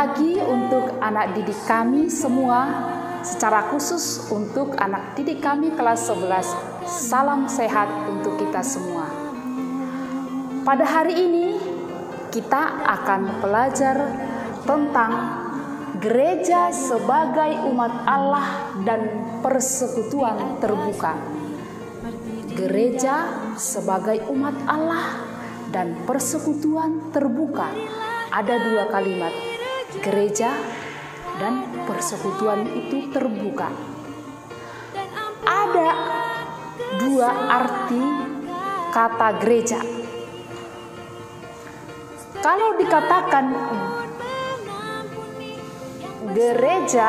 lagi untuk anak didik kami semua, secara khusus untuk anak didik kami kelas 11. Salam sehat untuk kita semua. Pada hari ini kita akan belajar tentang gereja sebagai umat Allah dan persekutuan terbuka. Gereja sebagai umat Allah dan persekutuan terbuka. Ada dua kalimat, gereja dan persekutuan itu terbuka. Ada dua arti kata gereja. Kalau dikatakan gereja,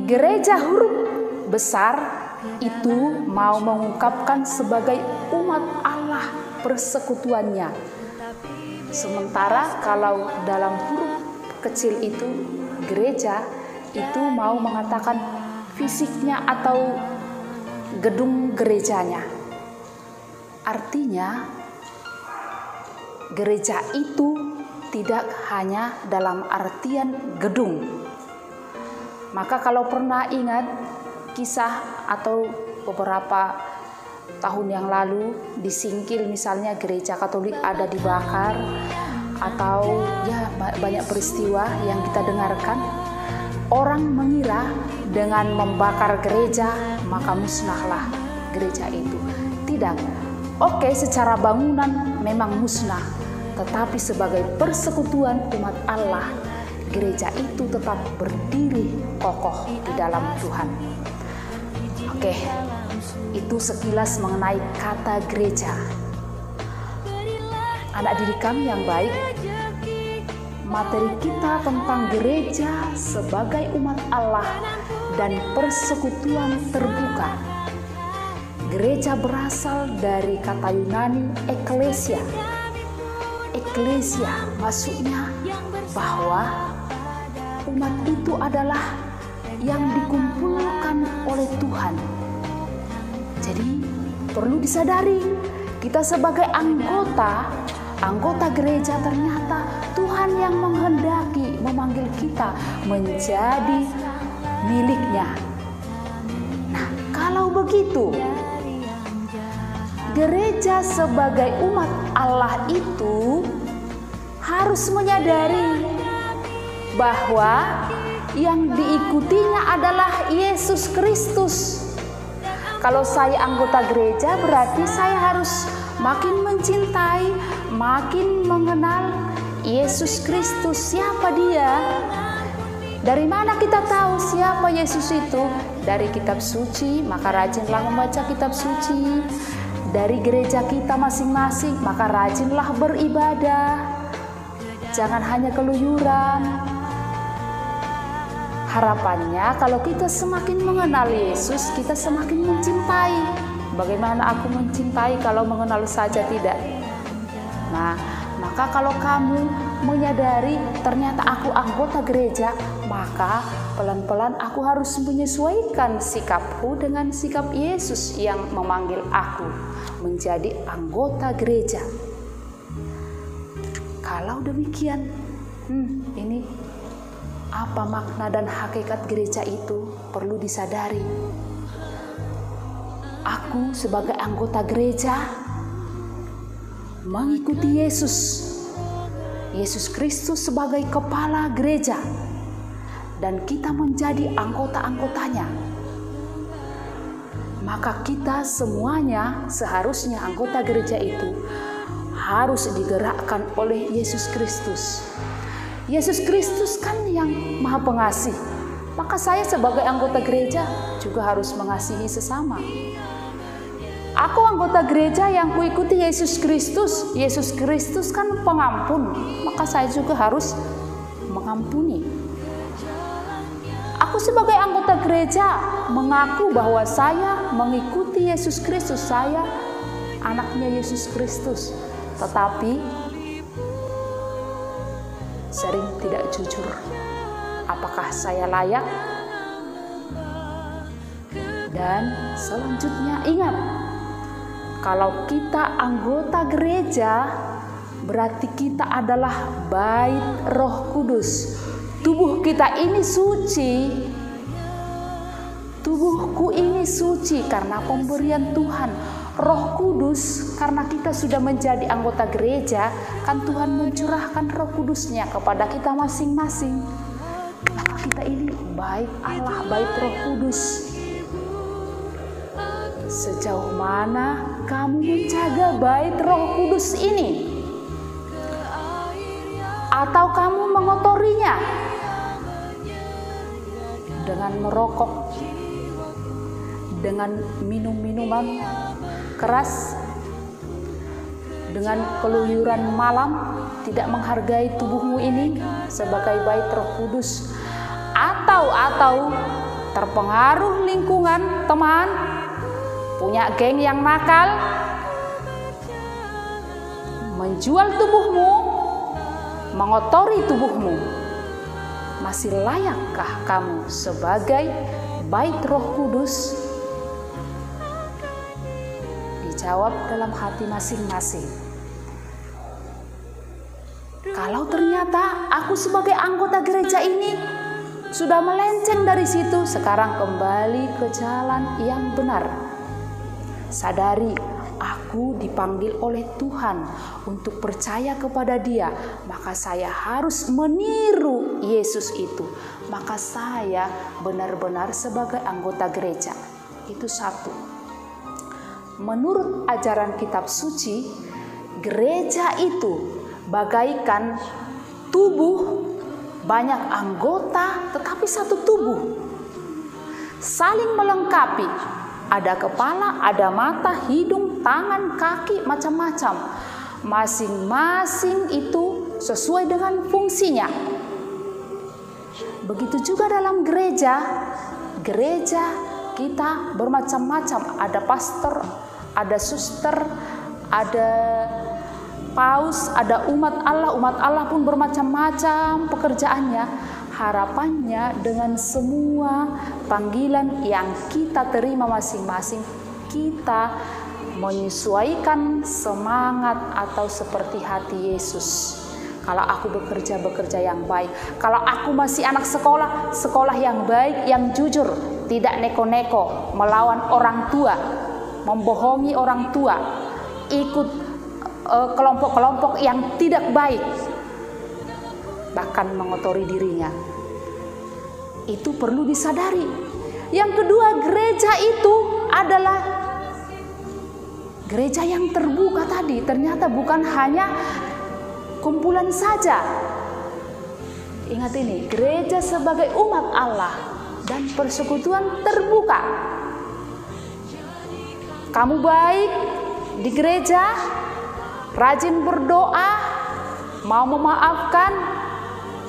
gereja huruf besar itu mau mengungkapkan sebagai umat Allah persekutuannya. Sementara kalau dalam huruf kecil itu gereja itu mau mengatakan fisiknya atau gedung gerejanya. Artinya gereja itu tidak hanya dalam artian gedung. Maka kalau pernah ingat kisah atau beberapa tahun yang lalu di Singkil misalnya gereja Katolik ada dibakar, atau ya banyak peristiwa yang kita dengarkan, orang mengira dengan membakar gereja maka musnahlah gereja itu. Tidak. Oke, secara bangunan memang musnah, tetapi sebagai persekutuan umat Allah, gereja itu tetap berdiri kokoh di dalam Tuhan. Oke, itu sekilas mengenai kata gereja. Anak didik kami yang baik, materi kita tentang gereja sebagai umat Allah dan persekutuan terbuka. Gereja berasal dari kata Yunani eklesia. Eklesia maksudnya bahwa umat itu adalah yang dikumpulkan oleh Tuhan. Jadi perlu disadari, kita sebagai anggota gereja ternyata Tuhan yang menghendaki memanggil kita menjadi miliknya. Nah, kalau begitu, gereja sebagai umat Allah itu harus menyadari bahwa yang diikutinya adalah Yesus Kristus. Kalau saya anggota gereja berarti saya harus makin mencintai, makin mengenal Yesus Kristus. Siapa dia? Dari mana kita tahu siapa Yesus itu? Dari kitab suci, maka rajinlah membaca kitab suci. Dari gereja kita masing-masing, maka rajinlah beribadah. Jangan hanya keluyuran. Harapannya kalau kita semakin mengenal Yesus, kita semakin mencintai. Bagaimana aku mencintai kalau mengenal saja tidak? Nah, maka kalau kamu menyadari ternyata aku anggota gereja, maka pelan-pelan aku harus menyesuaikan sikapku dengan sikap Yesus yang memanggil aku menjadi anggota gereja. Kalau demikian, ini apa makna dan hakikat gereja itu perlu disadari. Aku sebagai anggota gereja mengikuti Yesus. Yesus Kristus sebagai kepala gereja. Dan kita menjadi anggota-anggotanya. Maka kita semuanya seharusnya anggota gereja itu harus digerakkan oleh Yesus Kristus. Yesus Kristus kan yang Maha Pengasih. Maka saya sebagai anggota gereja juga harus mengasihi sesama. Aku anggota gereja yang kuikuti Yesus Kristus. Yesus Kristus kan pengampun, maka saya juga harus mengampuni. Aku sebagai anggota gereja mengaku bahwa saya mengikuti Yesus Kristus. Saya anaknya Yesus Kristus. Tetapi sering tidak jujur. Apakah saya layak? Dan selanjutnya ingat, Kalau kita anggota gereja, berarti kita adalah bait Roh Kudus. Tubuh kita ini suci. Tubuhku ini suci karena pemberian Tuhan. Roh Kudus, karena kita sudah menjadi anggota gereja, kan Tuhan mencurahkan Roh Kudusnya kepada kita masing-masing. Maka kita ini bait Allah, bait Roh Kudus. Sejauh mana kamu menjaga bait Roh Kudus ini? Atau kamu mengotorinya dengan merokok, dengan minum-minuman keras, dengan keluyuran malam, tidak menghargai tubuhmu ini sebagai bait Roh Kudus, atau terpengaruh lingkungan teman, punya geng yang nakal, menjual tubuhmu, mengotori tubuhmu. Masih layakkah kamu sebagai bait Roh Kudus? Dijawab dalam hati masing-masing. Kalau ternyata aku sebagai anggota gereja ini sudah melenceng dari situ, sekarang kembali ke jalan yang benar. Sadari, aku dipanggil oleh Tuhan untuk percaya kepada Dia, maka saya harus meniru Yesus itu. Maka saya benar-benar sebagai anggota gereja. Itu satu. Menurut ajaran kitab suci, gereja itu bagaikan tubuh, banyak anggota tetapi satu tubuh. Saling melengkapi. Ada kepala, ada mata, hidung, tangan, kaki, macam-macam. Masing-masing itu sesuai dengan fungsinya. Begitu juga dalam gereja. Gereja kita bermacam-macam. Ada pastor, ada suster, ada paus, ada umat Allah. Umat Allah pun bermacam-macam pekerjaannya. Harapannya dengan semua panggilan yang kita terima masing-masing, kita menyesuaikan semangat atau seperti hati Yesus. Kalau aku bekerja yang baik. Kalau aku masih anak sekolah, sekolah yang baik, yang jujur, tidak neko-neko, melawan orang tua, membohongi orang tua, ikut kelompok-kelompok yang tidak baik, bahkan mengotori dirinya. Itu perlu disadari. Yang kedua, gereja itu adalah gereja yang terbuka tadi. Ternyata bukan hanya kumpulan saja. Ingat ini, gereja sebagai umat Allah dan persekutuan terbuka. Kamu baik di gereja, rajin berdoa, mau memaafkan,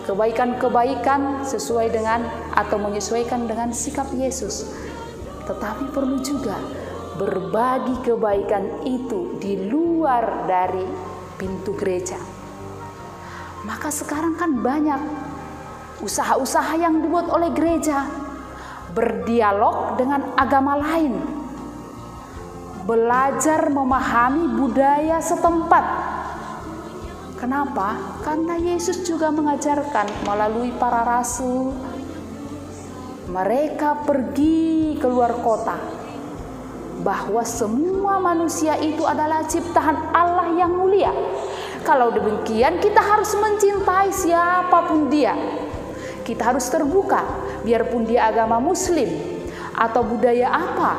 kebaikan-kebaikan sesuai dengan atau menyesuaikan dengan sikap Yesus. Tetapi perlu juga berbagi kebaikan itu di luar dari pintu gereja. Maka sekarang kan banyak usaha-usaha yang dibuat oleh gereja, berdialog dengan agama lain, belajar memahami budaya setempat. Kenapa? Karena Yesus juga mengajarkan melalui para rasul. Mereka pergi keluar kota, bahwa semua manusia itu adalah ciptaan Allah yang mulia. Kalau demikian, kita harus mencintai siapapun dia. Kita harus terbuka, biarpun dia agama Muslim atau budaya apa,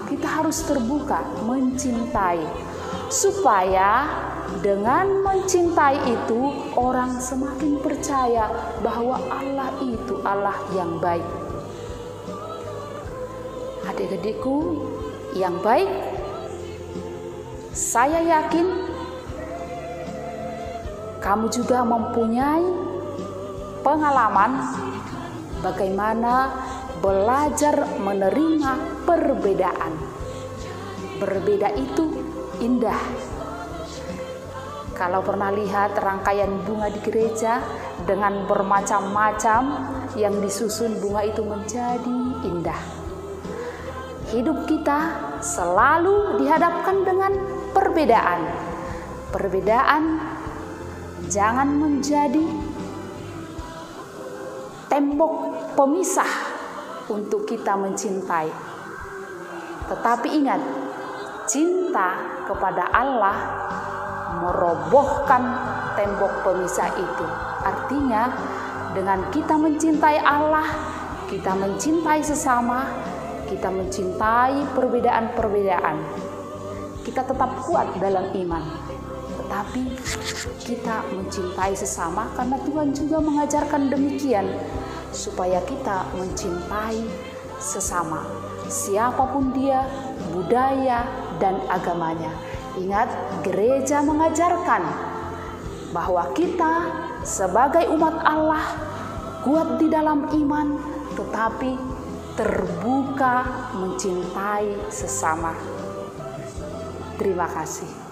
kita harus terbuka, mencintai, supaya dengan mencintai itu orang semakin percaya bahwa Allah itu Allah yang baik. Adik-adikku yang baik, saya yakin kamu juga mempunyai pengalaman bagaimana belajar menerima perbedaan. Berbeda itu indah. Kalau pernah lihat rangkaian bunga di gereja dengan bermacam-macam yang disusun, bunga itu menjadi indah. Hidup kita selalu dihadapkan dengan perbedaan. Perbedaan jangan menjadi tembok pemisah untuk kita mencintai. Tetapi ingat, cinta kepada Allah merobohkan tembok pemisah itu. Artinya, dengan kita mencintai Allah, kita mencintai sesama, kita mencintai perbedaan-perbedaan. Kita tetap kuat dalam iman, tetapi kita mencintai sesama karena Tuhan juga mengajarkan demikian, supaya kita mencintai sesama, siapapun dia, budaya, dan agamanya. Ingat, gereja mengajarkan bahwa kita sebagai umat Allah kuat di dalam iman, tetapi terbuka mencintai sesama. Terima kasih.